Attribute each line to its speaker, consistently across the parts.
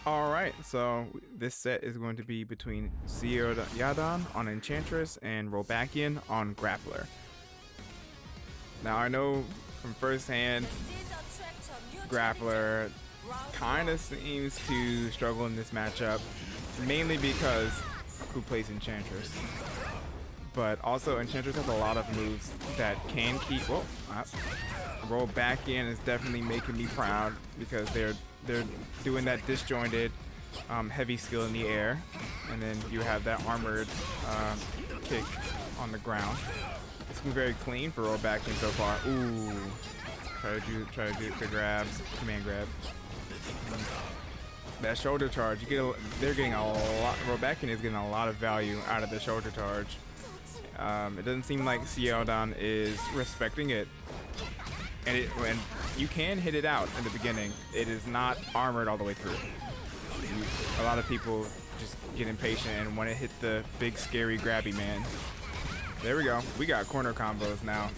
Speaker 1: Alright, so this set is going to be between Yadan on Enchantress and Robakian on Grappler. Now I know from firsthand, Grappler kind of seems to struggle in this matchup, mainly because who plays Enchantress. But also Enchantress has a lot of moves that can keep. Whoa, Robakian is definitely making me proud because they're doing that disjointed heavy skill in the air, and then you have that armored kick on the ground. It's been very clean for Robakian so far. Ooh, try to do the grab, command grab. That shoulder charge, they're getting a lot. Robakian is getting a lot of value out of the shoulder charge. It doesn't seem like Siodan is respecting it. And you can hit it out in the beginning. It is not armored all the way through. A lot of people just get impatient and want to hit the big scary grabby man. There we go. We got corner combos now.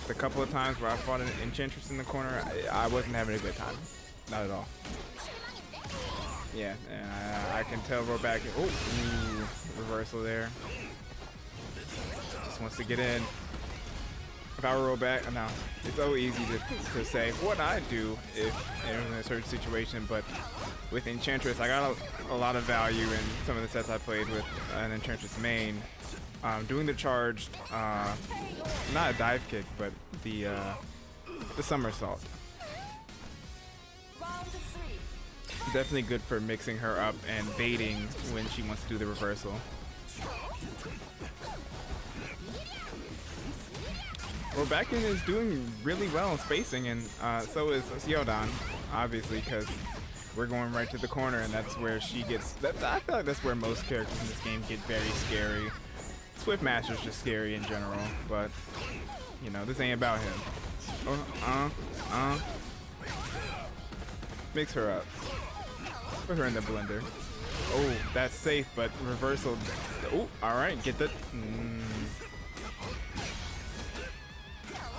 Speaker 1: The couple of times where I fought an Enchantress in the corner, I wasn't having a good time. Not at all. Yeah, and I can tell Robakian. Oh, reversal there. Just wants to get in. If I were Robakian, no, it's so easy to say what I do if in a certain situation, but with Enchantress, I got a lot of value in some of the sets I played with an Enchantress main. Doing the charged, not a dive kick, but the somersault. Definitely good for mixing her up and baiting when she wants to do the reversal. Robakian is doing really well in spacing, and so is Siodan, obviously, because we're going right to the corner, and that's where she gets. I feel like that's where most characters in this game get very scary. Swift Master's just scary in general, but you know, this ain't about him. Mix her up. Put her in the blender. Oh, that's safe, but reversal. Oh, all right, get the.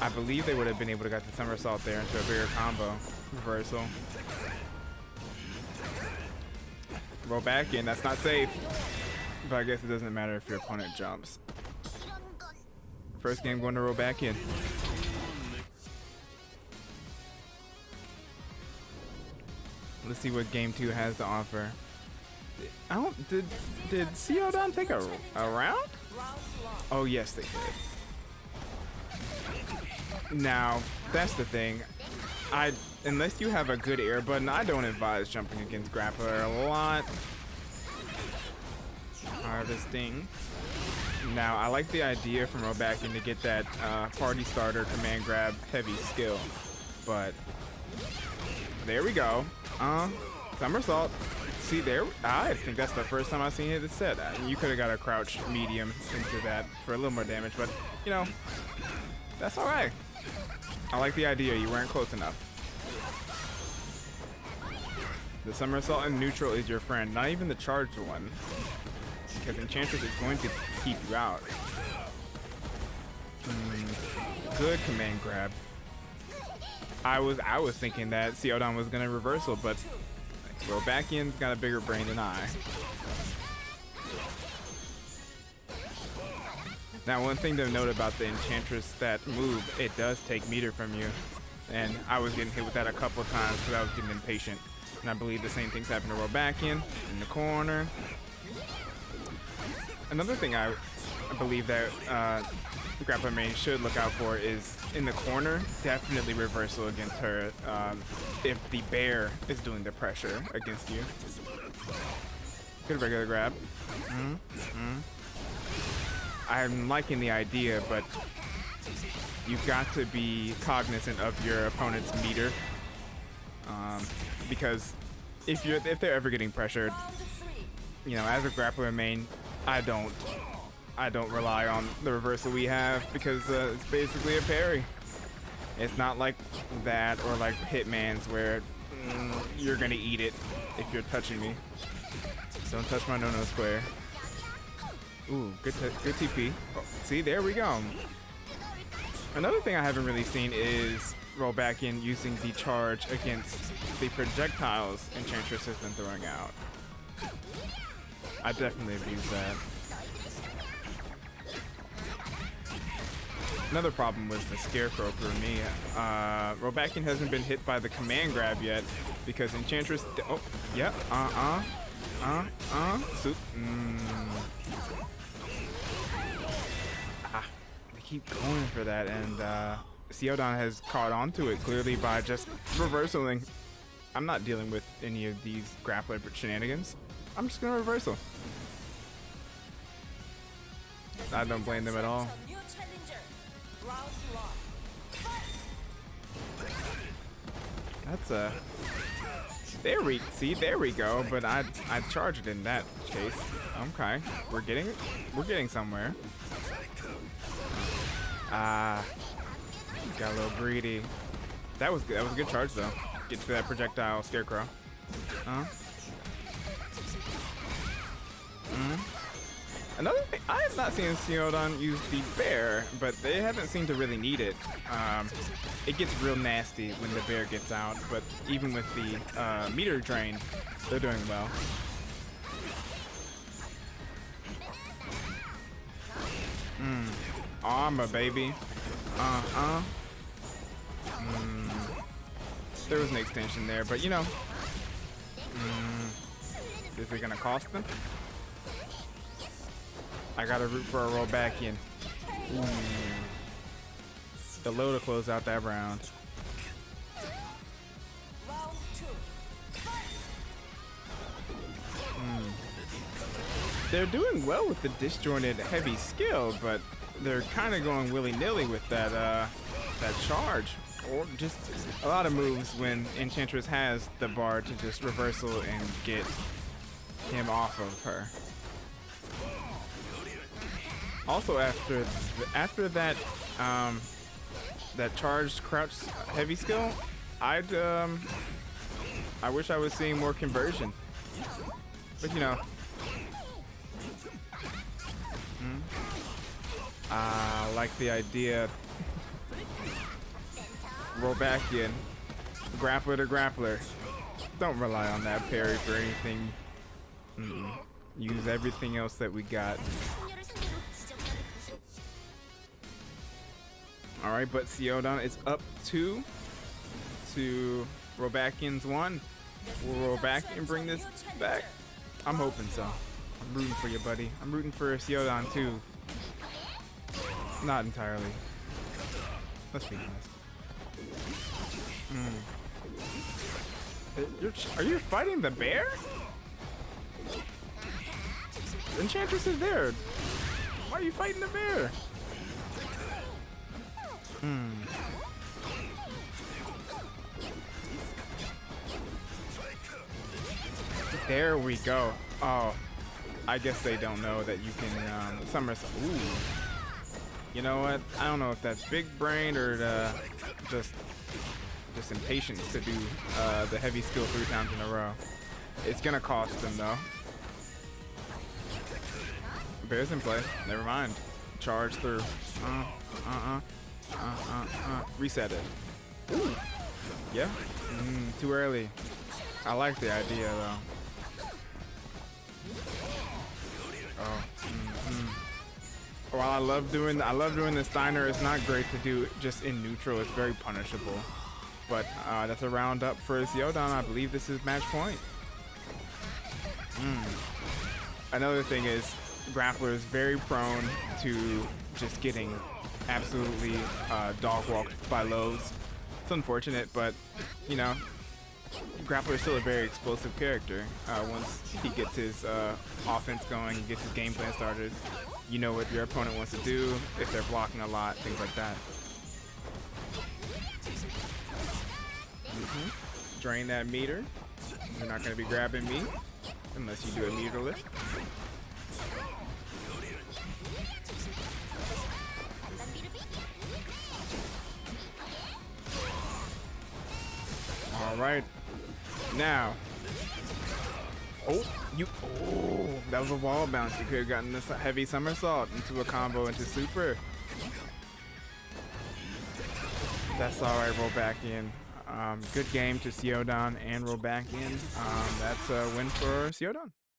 Speaker 1: I believe they would have been able to get the somersault there into a bigger combo. Reversal. Robakian, that's not safe. But I guess it doesn't matter if your opponent jumps. First game going to Robakian. Let's see what game 2 has to offer. Did Siodan take a round? Oh yes, they did. Now, that's the thing. Unless you have a good air button, I don't advise jumping against Grappler a lot. Harvesting. Now, I like the idea from Robakian to get that party starter command grab heavy skill, but there we go. Somersault. See there? I think that's the first time I've seen it set. You could have got a crouch medium into that for a little more damage, but you know, that's all right. I like the idea. You weren't close enough. The somersault in neutral is your friend, not even the charged one, because Enchantress is going to keep you out. Good command grab. I was thinking that Siodan was gonna reversal, but Robakian's got a bigger brain than I. Now, one thing to note about the Enchantress, that move, it does take meter from you. And I was getting hit with that a couple of times because I was getting impatient. And I believe the same thing's happened to Robakian in the corner. Another thing I believe that Grappler main should look out for is in the corner, definitely reversal against her if the bear is doing the pressure against you. Good regular grab. I'm liking the idea, but you've got to be cognizant of your opponent's meter, because if they're ever getting pressured, you know, as a Grappler main, I don't rely on the reversal we have because it's basically a parry. It's not like that or like Hitman's where you're gonna eat it if you're touching me. Don't touch my no-no square. Ooh, good TP. Oh, see, there we go. Another thing I haven't really seen is roll back in using the charge against the projectiles Enchantress has been throwing out. I definitely abuse that. Another problem was the Scarecrow for me. Robakian hasn't been hit by the command grab yet because Enchantress. Oh, yeah. Soup. They keep going for that, and Seodon has caught onto it clearly by just reversaling. I'm not dealing with any of these grappler shenanigans. I'm just gonna reversal. I don't blame them at all. That's a there we go, but I charged in that case. Okay, we're getting somewhere. Got a little greedy. That was a good charge though. Get to that projectile Scarecrow. Another thing, I have not seen Seodon use the bear, but they haven't seemed to really need it. It gets real nasty when the bear gets out, but even with the meter drain, they're doing well. Armor, baby. There was an extension there, but you know, is it gonna cost them? I gotta root for a roll back in. The low to close out that round. They're doing well with the disjointed heavy skill, but they're kind of going willy-nilly with that that charge, or just a lot of moves when Enchantress has the bar to just reversal and get him off of her. Also, after that that charged crouch heavy skill, I wish I was seeing more conversion, but you know, I like the idea. Roll back in, grappler to grappler. Don't rely on that parry for anything. Use everything else that we got. Alright, but Seodon is up 2 to Robakian's 1. Will Robakian bring this back? I'm hoping so. I'm rooting for you, buddy. I'm rooting for Seodon too. Not entirely. Let's be honest. Are you fighting the bear? Enchantress is there. Why are you fighting the bear? There we go. Oh, I guess they don't know that you can somersault. Ooh. You know what? I don't know if that's big brain or just impatience to do the heavy skill 3 times in a row. It's gonna cost them though. Bear's in play. Never mind. Charge through. Reset it. Ooh. Yeah. Too early. I like the idea though. Oh. While I love doing the Steiner, it's not great to do just in neutral. It's very punishable. But that's a round up for Seodon. I believe this is match point. Another thing is, Grappler is very prone to just getting absolutely dog walked by lows. It's unfortunate, but you know, Grappler is still a very explosive character. Once he gets his offense going, he gets his game plan started, you know what your opponent wants to do, if they're blocking a lot, things like that. Drain that meter. You're not going to be grabbing me unless you do a meter lift. All right. Now. Oh, that was a wall bounce. You could have gotten this heavy somersault into a combo into super. That's all right, roll back in. Good game to Seodon and roll back in. That's a win for Seodon.